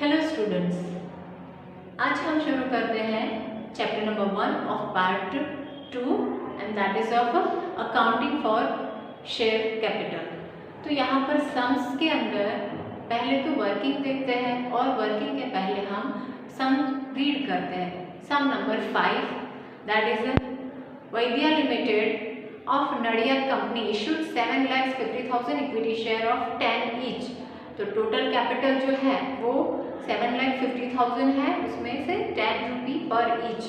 Hello students, आज हम शुरू करते हैं chapter number 1 of part 2 and that is of accounting for share capital. तो यहाँ पर सम्स के अंदर पहले तो वर्किंग देखते हैं और वर्किंग के पहले हम सम रीड करते हैं। सम नंबर 5 दैट इज वैद्या limited of Nadiad company issued 7,50,000 equity share of 10 each. तो टोटल कैपिटल जो है वो 7,50,000 है, उसमें से 10 rupee per each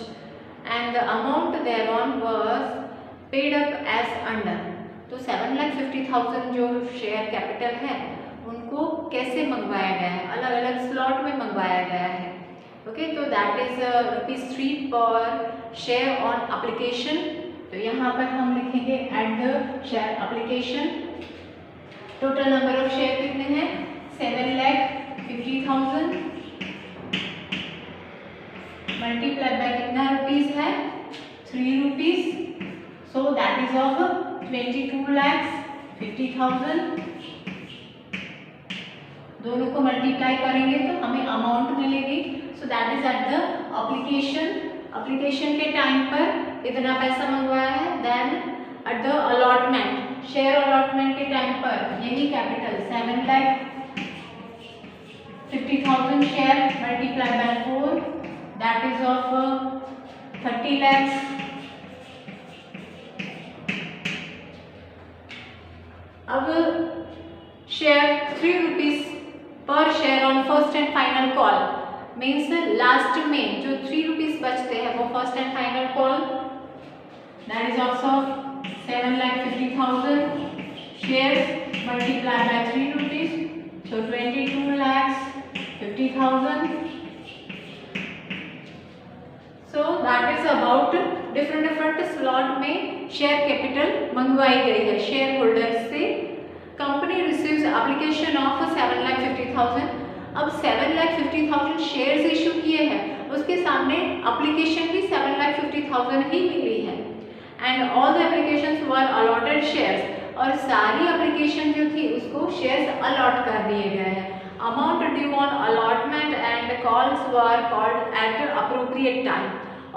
and the amount thereon was paid up as under. तो 7,50,000 जो शेयर कैपिटल है उनको कैसे मंगवाया गया है, अलग अलग स्लॉट में मंगवाया गया है। ओके, तो दैट इज ₹3 पर शेयर ऑन एप्लीकेशन। तो यहाँ पर हम लिखेंगे at the share application. Total number of share कितने हैं? 7,50,000 मल्टीप्लाई बाय कितना रुपीज है? 3 rupees. So that is of 22,50,000। दोनों को मल्टीप्लाई करेंगे तो हमें अमाउंट मिलेगी। So that is at the application के टाइम पर इतना पैसा मंगवाया है। Then at the allotment, share allotment के टाइम पर यही capital 7,50,000 share multiply by 4 that is of 30 lakhs। अब share 3 rupees per share on first and final call means last में जो 3 रुपीज बचते हैं वो first and final call that is also 7,50,000 shares multiplied by 3 rupees, so 22,50,000. So that is about different slot में share capital मंगवाई गई है share holders से। Company receives application of 7,50,000। अब 7,50,000 शेयर्स इशू किए हैं, उसके सामने एप्लीकेशन भी 7,50,000 ही मिली है and all the applications were allotted shares. और सारी एप्लीकेशन जो थी उसको शेयर्स अलॉट कर दिए गए हैं। Amount due on allotment and calls were called eight appropriate time.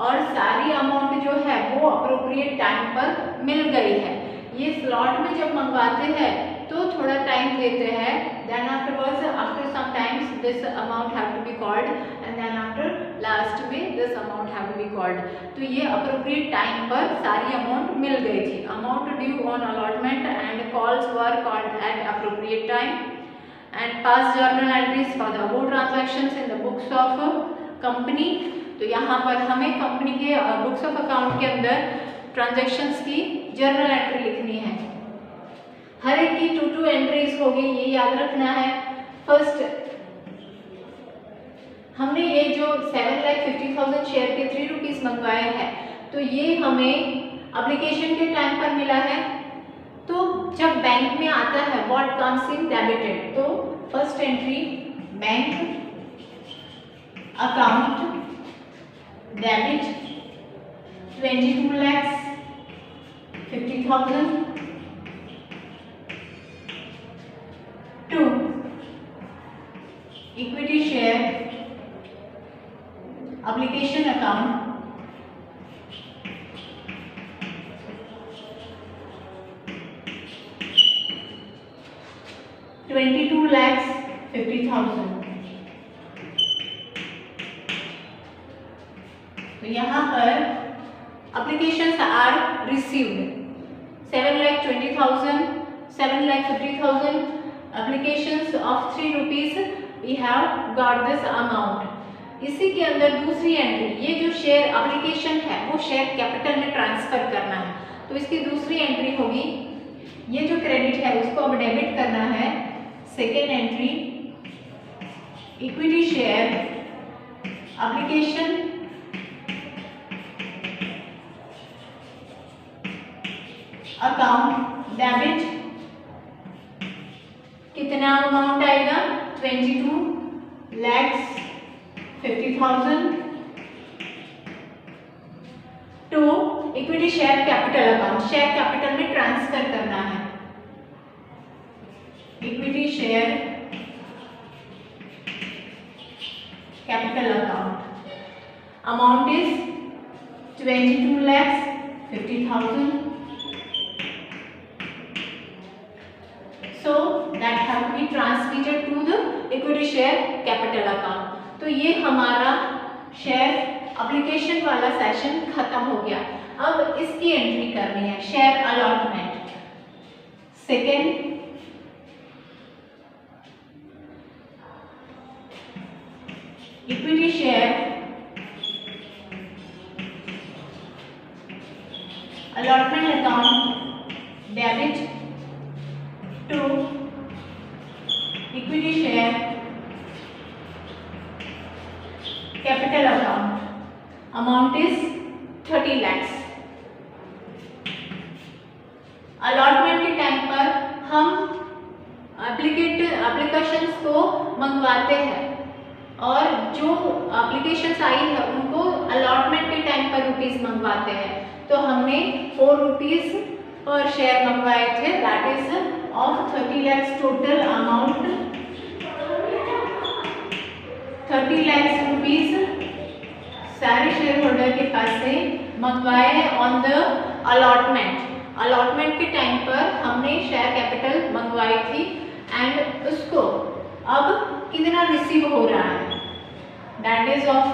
और सारी अमाउंट जो है वो अप्रोप्रिएट टाइम पर मिल गई है। ये स्लॉट में जब मंगवाते हैं तो थोड़ा टाइम देते हैं, then afterwards after some times this amount have to be called and then after last में this amount have to be called. तो ये अप्रोप्रिएट टाइम पर सारी अमाउंट मिल गई थी। Amount due on allotment and calls were called eight appropriate time and pass journal entries for the above transactions in the books of company. तो यहाँ पर हमें कंपनी के बुक्स ऑफ अकाउंट के अंदर ट्रांजैक्शंस की जर्नल एंट्री लिखनी है। हर एक की 2 एंट्रीज होगी, ये याद रखना है। फर्स्ट, हमने ये जो 7,50,000 शेयर के 3 रुपीज मंगवाए हैं, तो ये हमें एप्लीकेशन के टाइम पर मिला है। तो जब बैंक में आता है व्हाट कम्स इन डेबिटेड, तो first entry bank account debit 22,50,000 to equity share application account 22,50,000। तो यहाँ पर applications are received 7,20,000, 7,50,000 applications of 3 rupees we have got this amount। इसी के अंदर दूसरी एंट्री, ये जो शेयर एप्लीकेशन है वो शेयर कैपिटल में ट्रांसफर करना है। तो इसकी दूसरी एंट्री होगी, ये जो क्रेडिट है उसको अब डेबिट करना है। Second entry equity share application account debit कितना अमाउंट आएगा? 22,50,000 to equity share capital account, share capital में ट्रांसफर करना है। Equity share capital account. Amount is 22,50,000. So that have to be transmitted to the equity share capital account. तो ये हमारा share application वाला session खत्म हो गया. अब इसकी एंट्री करनी है, share allotment. Second, equity share allotment account debit to equity share capital account. Amount is 30 lakhs. Allotment के टाइम पर हम एप्लीकेशंस को मंगवाते हैं और जो एप्लीकेशंस आई है उनको अलॉटमेंट के टाइम पर रुपीस मंगवाते हैं. तो हमने 4 रुपीज पर शेयर मंगवाए थे. That is of 30 lakhs total amount. 30 lakhs rupees सारे शेयर होल्डर के पास से मंगवाए हैं ऑन द अलॉटमेंट. अलॉटमेंट के टाइम पर हमने शेयर कैपिटल मंगवाई थी एंड उसको अब कितना रिसीव हो रहा है. That is of,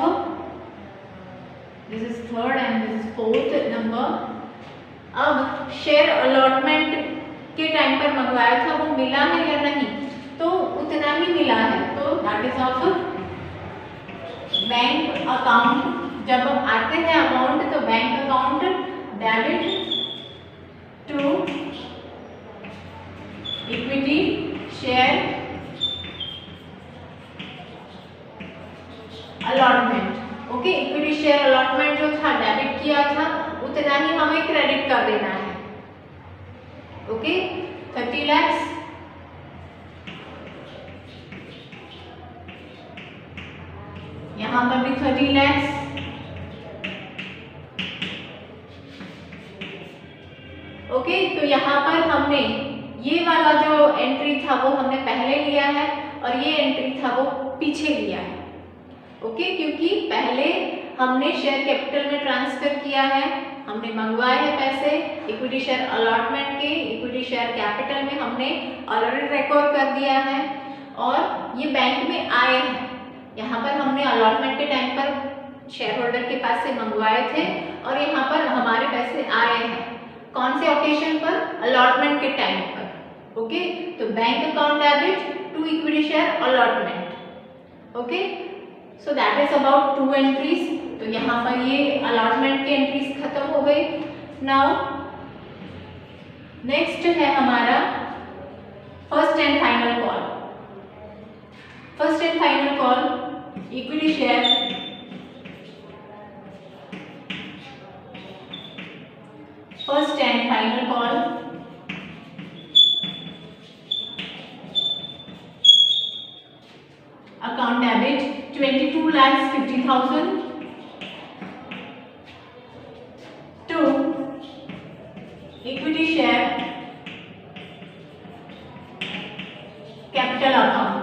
this is third and this is fourth number. अब शेयर अलॉटमेंट के टाइम पर मंगवाया था वो मिला है या नहीं, तो उतना ही मिला है. तो that is of bank account. जब आते हैं अमाउंट तो bank account debit to equity share allotment. Okay, equity share allotment जो था डेबिट किया था उतना ही हमें क्रेडिट कर देना है. ओके, 30 lakhs यहाँ पर भी 30 lakhs. ओके, तो यहाँ पर हमने ये वाला जो एंट्री था वो हमने पहले लिया है और ये एंट्री था वो पीछे लिया है. ओके, क्योंकि पहले हमने शेयर कैपिटल में ट्रांसफर किया है, हमने मंगवाए हैं पैसे इक्विटी शेयर अलॉटमेंट के. इक्विटी शेयर कैपिटल में हमने ऑलरेडी रिकॉर्ड कर दिया है और ये बैंक में आए हैं. यहाँ पर हमने अलॉटमेंट के टाइम पर शेयर होल्डर के पास से मंगवाए थे और यहाँ पर हमारे पैसे आए हैं. कौन से ओकेजन पर? अलॉटमेंट के टाइम पर. ओके, तो bank account debit to equity share allotment. Okay, so that is about 2 entries. तो यहाँ पर ये अलॉटमेंट की एंट्रीज खत्म हो गई. नाउ नेक्स्ट है हमारा first and final call. First and final call equity share first and final call account debit 22,50,000 to equity share capital account.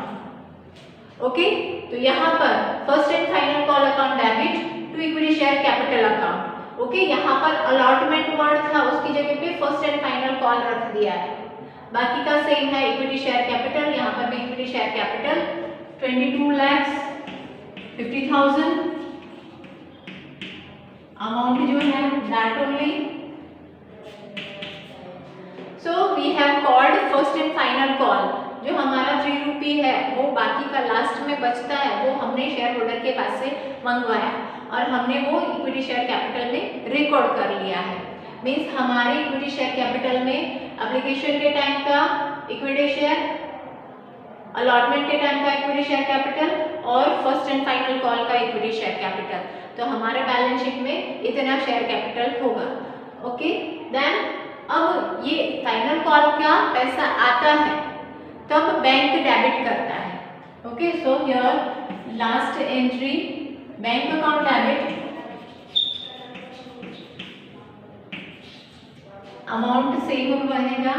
Okay, तो यहाँ पर first and final call account debit to equity share capital account. Okay, यहाँ पर allotment word था उसकी जगह पे first and final call रख दिया है. बाकी का सेम है इक्विटी शेयर कैपिटल. यहाँ पर भी इक्विटी शेयर कैपिटल 22,50,000 अमाउंट जो है that only. So we have called first and final call. जो हमारा 3 रुपी है वो बाकी का लास्ट में बचता है वो हमने शेयर होल्डर के पास से मंगवाया और हमने वो इक्विटी शेयर कैपिटल में रिकॉर्ड कर लिया है. मीन्स हमारे इक्विटी शेयर कैपिटल में एप्लीकेशन के टाइम का इक्विटी शेयर, अलॉटमेंट के टाइम का इक्विटी शेयर कैपिटल और फर्स्ट एंड फाइनल कॉल का इक्विटी शेयर कैपिटल. तो हमारे बैलेंस शीट में इतना शेयर कैपिटल होगा. ओके, देन अब ये फाइनल कॉल का पैसा आता है तब बैंक डेबिट करता है. Okay, so here last entry bank account debit amount same रहेगा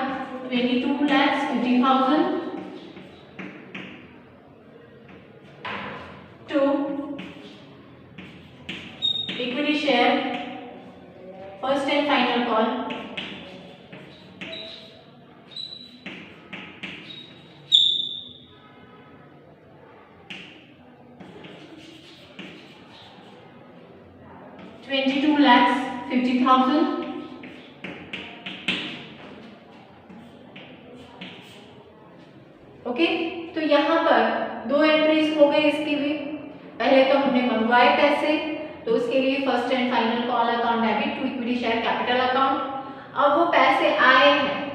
22,50,000 to and final call. $22,50,000। Okay, तो यहाँ पर दो एंट्रीज हो गई इसकी भी। पहले तो हमने मंगवाए पैसे, तो उसके लिए first and final call account debit to equity share capital account. अब वो पैसे आए हैं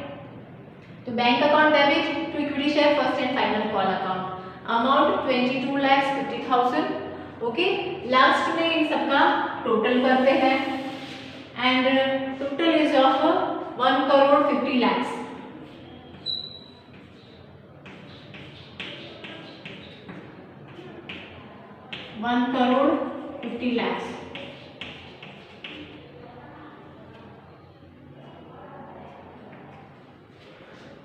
तो bank account debit to equity share first and final call account, amount 22,50,000। Okay, last में इन सबका टोटल करते हैं and total is of 1,50,00,000। 1,50,00,000।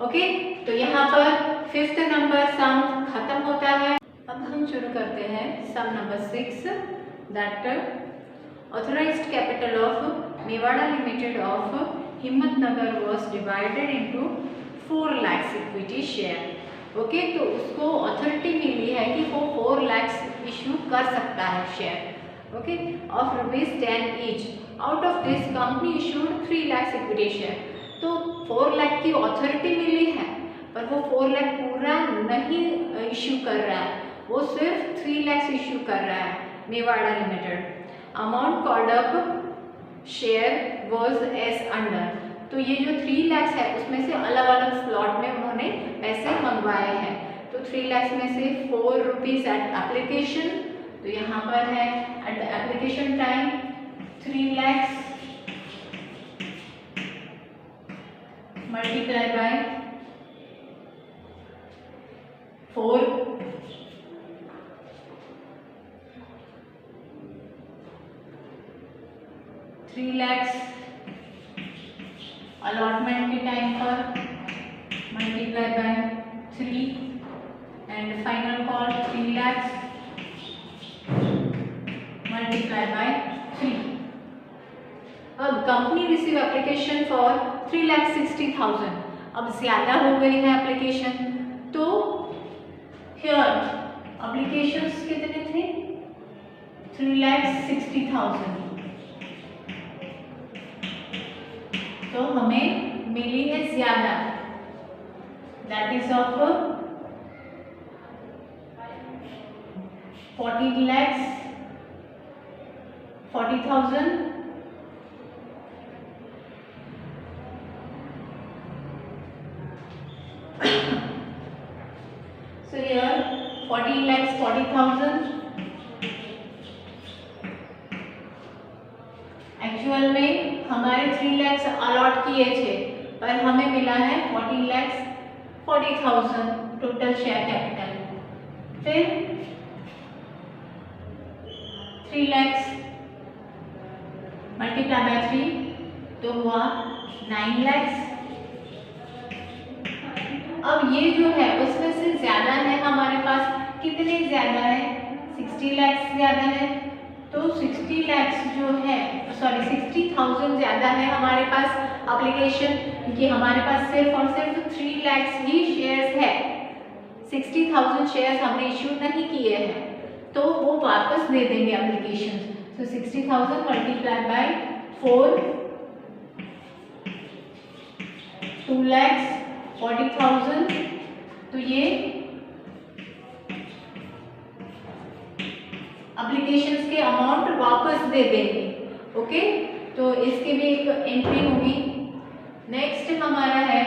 Okay, तो यहाँ पर फिफ्थ नंबर सम खत्म होता है। अब हम शुरू करते हैं sum number 6, that authorised capital of Mewada limited of Himmatnagar was divided into 4 lakh equity share. Okay, तो उसको अथॉरिटी मिली है कि वो 4 लाख इशू कर सकता है share, okay, of ₹10 each. Out of this company issued 3 lakh equity share. तो 4 लाख की अथॉरिटी मिली है, पर वो 4 लाख पूरा नहीं इशू कर रहा है, वो सिर्फ 3 लाख इशू कर रहा है Mewara Limited. Amount called up share was as under. तो ये जो 3 लाख है उसमें से अलग अलग स्लॉट में उन्होंने पैसे मंगवाए हैं। तो 3 लाख में से ₹4 एट एप्लीकेशन, तो यहाँ पर है at application time 3 lakh multiply by 4, 3 lakh allotment के टाइम पर multiply by 3 and final call 3 lakh multiply by 3। अब कंपनी रिसीव एप्लीकेशन फॉर 3,60,000। अब ज्यादा हो गई है एप्लीकेशन, तो हियर एप्लीकेशंस कितने थे? 3,60,000। तो हमें मिली है ज्यादा, that is of 40,40,000। So here 40,40,000। Actual में हमारे 3 लाख अलॉट किए थे, पर हमें मिला है 40,40,000 टोटल शेयर कैपिटल। फिर 3 लाख मल्टीप्लाई बाय 3 तो हुआ 9 लाख। अब ये जो है उसमें से ज्यादा है हमारे पास, कितने ज्यादा है? 60 लाख ज्यादा है। तो 60 लाख जो है, सॉरी 60,000 ज्यादा है हमारे पास एप्लीकेशन, क्योंकि हमारे पास सिर्फ और सिर्फ 3 लाख ही शेयर्स है। 60,000 शेयर्स हमने इश्यू नहीं किए हैं, तो वो वापस दे देंगे एप्लीकेशन। तो 60,000 मल्टीप्लाई बाय 4, 2,40,000। तो ये एप्लीकेशंस के अमाउंट वापस दे देंगे। ओके, तो इसकी भी एक एंट्री होगी। नेक्स्ट हमारा है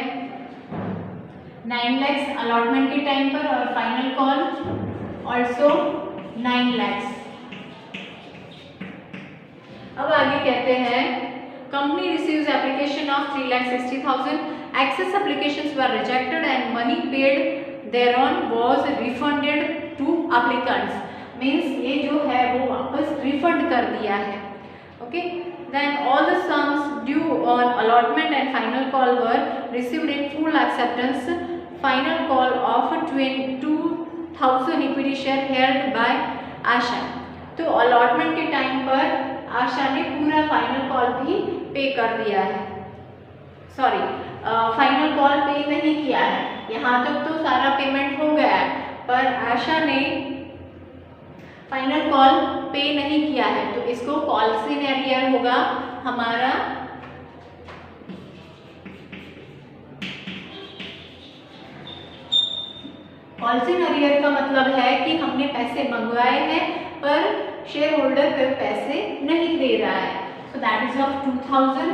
9 लाख अलॉटमेंट के टाइम पर और फाइनल कॉल ऑल्सो 9 लाख। अब आगे कहते हैं company receives application of 3,60,000। Excess applications were rejected and money paid thereon was refunded to applicants। Means ये जो है वो वापस रिफंड कर दिया है। Okay, then all the sums due on allotment and final call were received in full acceptance. Final call of 22,000 equity share held by Asha. तो अलॉटमेंट के टाइम पर आशा ने पूरा फाइनल कॉल भी पे कर दिया है, सॉरी फाइनल कॉल पे नहीं किया है। यहाँ तक तो सारा पेमेंट हो गया है, पर आशा ने फाइनल कॉल पे नहीं किया है, तो इसको कॉल्स इन एरियर होगा हमारा। कॉल्स इन एरियर का मतलब है कि हमने पैसे मंगवाए हैं पर शेयर होल्डर फिर पैसे नहीं दे रहा है। सो दैट इज ऑफ 2000,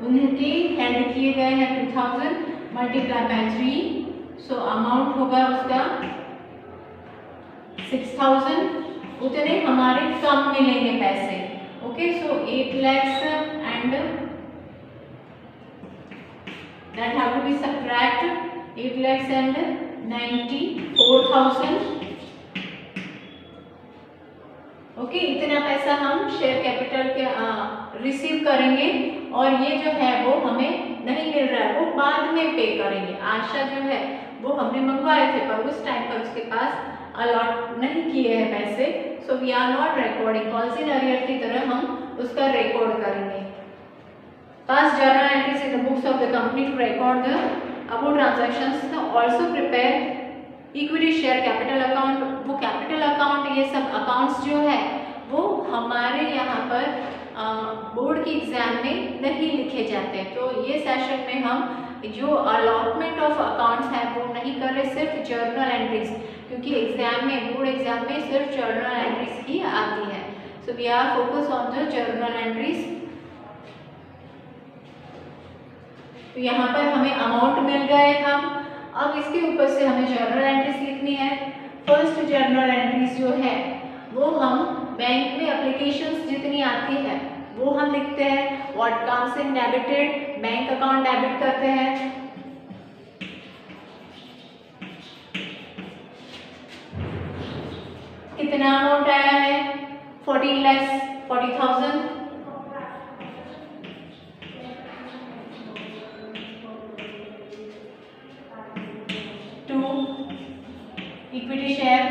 उनके हैंड किए गए हैं 2000 मल्टीप्लाई बाय 3, सो अमाउंट होगा उसका 6000, उतने हमारे कम मिलेंगे पैसे। Okay, so 8 lakhs and that have to be subtract 8 lakhs and 94,000। Okay, इतना पैसा हम शेयर कैपिटल के रिसीव करेंगे और ये जो है वो हमें नहीं मिल रहा है, वो बाद में पे करेंगे। आशा जो है वो हमने मंगवाए थे पर उस टाइम पर उसके पास अलॉट नहीं किए हैं पैसे, so we are not recording. Calls in arrear की तरह हम उसका रिकॉर्ड करेंगे। Past journal entries in the books of the company to record the above transactions. Also prepare equity share capital account। वो capital account ये सब accounts जो है वो हमारे यहाँ पर बोर्ड की एग्जाम में नहीं लिखे जाते, तो ये सेशन में हम जो अलॉटमेंट ऑफ अकाउंट्स है वो नहीं कर रहे, सिर्फ जर्नल एंट्रीज, क्योंकि एग्जाम में बोर्ड एग्जाम में सिर्फ जर्नल एंट्रीज ही आती है। So we are focus on the journal entries. तो यहाँ पर हमें अमाउंट मिल गए हम, अब इसके ऊपर से हमें जर्नल एंट्रीज लिखनी है। फर्स्ट जर्नल एंट्रीज जो है वो हम बैंक में एप्लीकेशंस जितनी आती है वो हम लिखते हैं। What comes in debited, bank account debit करते हैं। कितना अमाउंट आया है, 14 lakhs 40,000। Equity share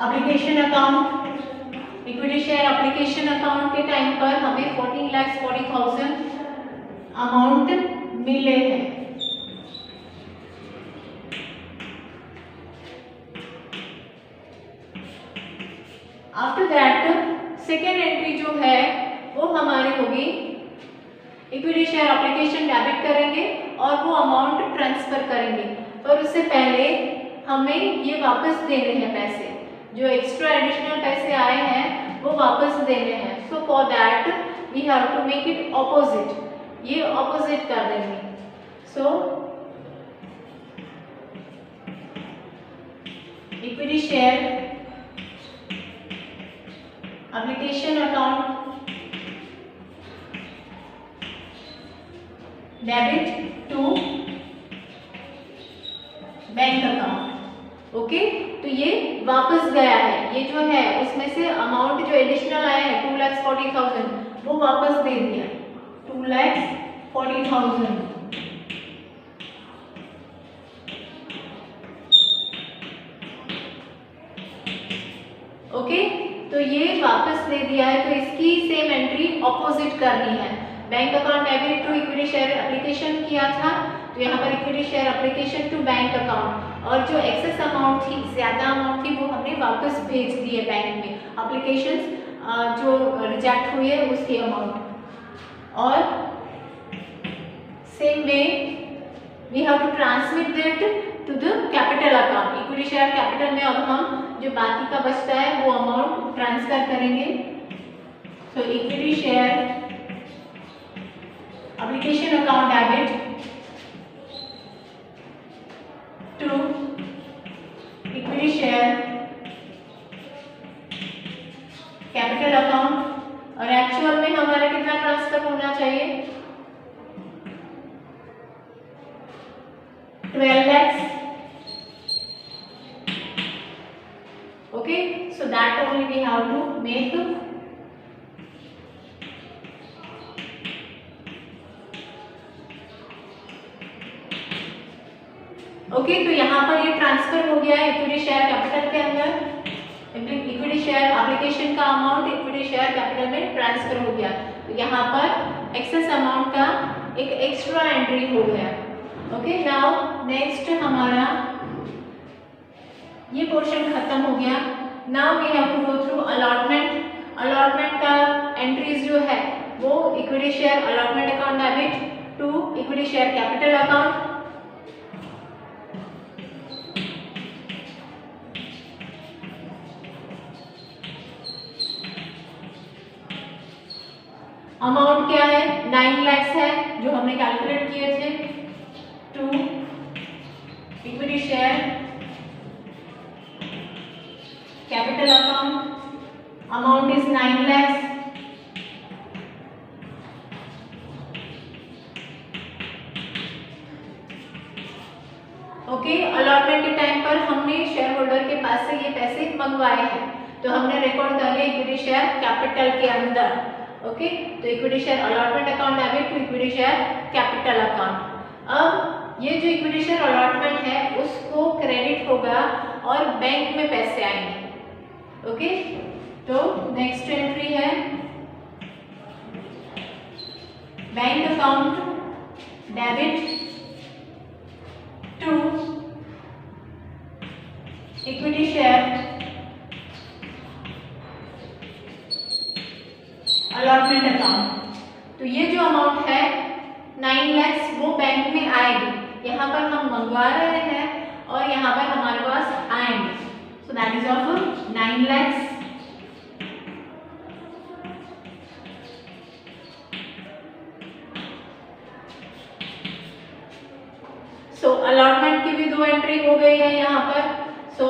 application account, equity share application account के टाइम पर हमें 14 lakhs 40,000 अमाउंट मिले हैं। आफ्टर दैट सेकेंड एंट्री जो है वो हमारी होगी इक्विटी शेयर एप्लीकेशन डेबिट करेंगे और वो अमाउंट ट्रांसफर करेंगे, पर उससे पहले हमें ये वापस देने हैं पैसे, जो एक्स्ट्रा एडिशनल पैसे आए हैं वो वापस देने हैं। So for that we have to make it opposite, ये ऑपोजिट कर देंगे। So equity share application account debit to bank account. Okay, तो ये वापस गया है, ये जो है उसमें से अमाउंट जो एडिशनल आया है 2,40,000 वो वापस दे दिया, 2,40,000। ओके, तो ये वापस दे दिया है, तो इसकी सेम एंट्री ऑपोजिट करनी है। Bank account debit to equity share application किया था, तो यहाँ पर equity share application to bank account, और जो एक्सेस अमाउंट थी, ज़्यादा अमाउंट थी, वो हमने वापस भेज दी है बैंक में, एप्लीकेशंस जो रिजेक्ट हुई है उसकी अमाउंट। और same way we have to transmit that to the capital account. Equity share capital में अब हम जो बाकी का बचता है वो अमाउंट ट्रांसफर करेंगे। So equity share application account debit to equity share capital account, और एक्चुअल में हमारा कितना ट्रांसफर होना चाहिए, 12 lakhs। Okay, so that only we have to make। Okay, तो यहाँ पर ये ट्रांसफर हो गया है इक्विटी शेयर कैपिटल के अंदर। इक्विटी शेयर एप्लीकेशन का अमाउंट इक्विटी शेयर कैपिटल में ट्रांसफर हो गया, तो यहाँ पर एक्सेस अमाउंट का एक एक्स्ट्रा एंट्री हो गया। ओके, नाउ नेक्स्ट हमारा ये पोर्शन खत्म हो गया। Now we have to go through allotment. Allotment का एंट्रीज जो है वो equity share allotment account debit to equity share capital account. Amount क्या है, 9 लाख है जो हमने कैलकुलेट किए थे, to equity share capital account. Amount is 9 lakhs। Okay, allotment के टाइम पर हमने शेयर होल्डर के पास से ये पैसे मंगवाए हैं, तो हमने रिकॉर्ड कर लिया इक्विटी शेयर कैपिटल के अंदर। ओके, तो equity share allotment account debit to equity share capital account. अब ये जो इक्विटी शेयर अलॉटमेंट है उसको क्रेडिट होगा और बैंक में पैसे आएंगे। ओके, तो नेक्स्ट एंट्री है bank account debit to equity share allotment account. तो ये जो अमाउंट है 9 lakhs वो बैंक में आएगी, यहाँ पर हम मंगवा रहे हैं और यहाँ पर हमारे पास आएंगे, so that is of 9 lakhs। So allotment की भी 2 एंट्री हो गई है यहाँ पर। So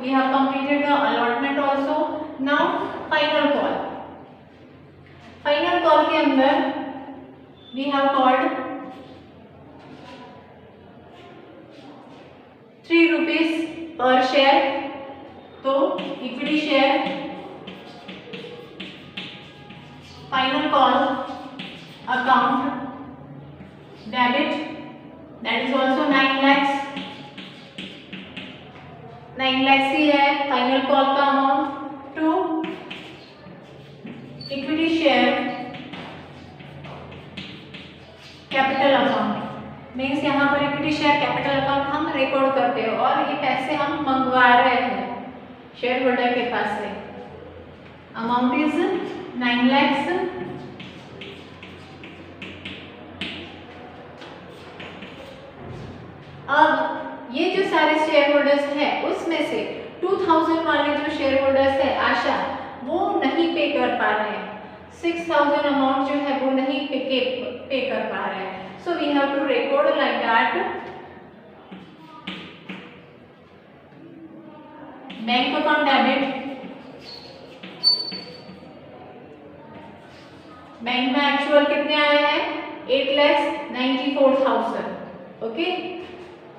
we have completed the allotment also. Now final call. Final call के अंदर we have called 3 rupees per share, तो equity share final call account debit that is also 9 lakhs। 9 lakhs ही है फाइनल कॉल का amount to equity share capital account. Means यहाँ पर equity share capital account हम record करते हैं और ये पैसे हम मंगवा रहे हैं शेयर होल्डर के पास से। Amount is 9 lakhs। अब ये जो सारे शेयर होल्डर्स हैं उसमें से 2000 वाले जो शेयर होल्डर्स है आशा, वो नहीं पे कर पा रहे हैं। 6000 अमाउंट जो है वो नहीं पे कर पा रहे हैं। So we have to record like that. Bank account debit, bank में एक्चुअल कितने आए हैं 8,94,000। ओके,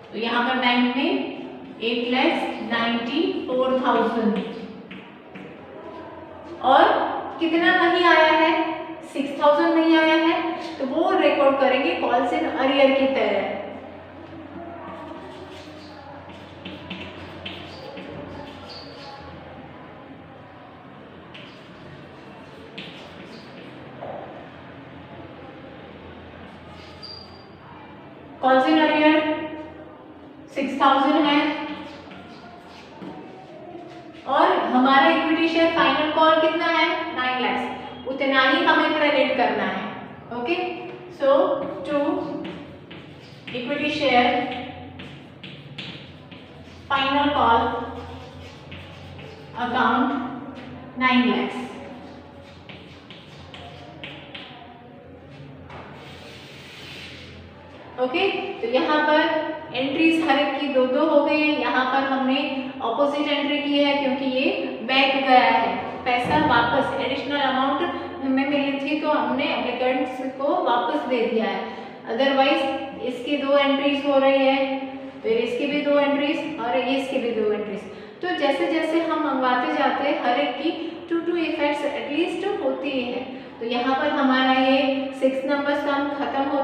तो यहाँ पर बैंक में 8,94,000 और कितना नहीं आया है 6,000 नहीं आया है, तो वो रिकॉर्ड करेंगे कॉल्स इन अरियर की तरह। कॉल्स इन अरियर 6,000 है और हमारा इक्विटी शेयर फाइनल कॉल कितना है 9 lakhs, उतना ही हमें क्रेडिट करना है। Okay, so to equity share final call account 9 lakhs। Okay, तो यहाँ पर एंट्रीज हर एक की 2-2 हो गई है। यहाँ पर हमने ऑपोजिट एंट्री की है क्योंकि ये बैक गया है, पैसा वापस एडिशनल अमाउंट हमें मिली थी तो हमने एप्लीकेंट्स को वापस दे दिया है। अदरवाइज इसकी 2 एंट्रीज हो रही है, फिर इसकी भी 2 एंट्रीज और इसकी भी 2 एंट्रीज। तो जैसे जैसे हम मंगवाते जाते हैं हर एक की 2-2 इफेक्ट्स एटलीस्ट होती है। तो यहाँ पर हमारा ये 6 नंबर सम खत्म हो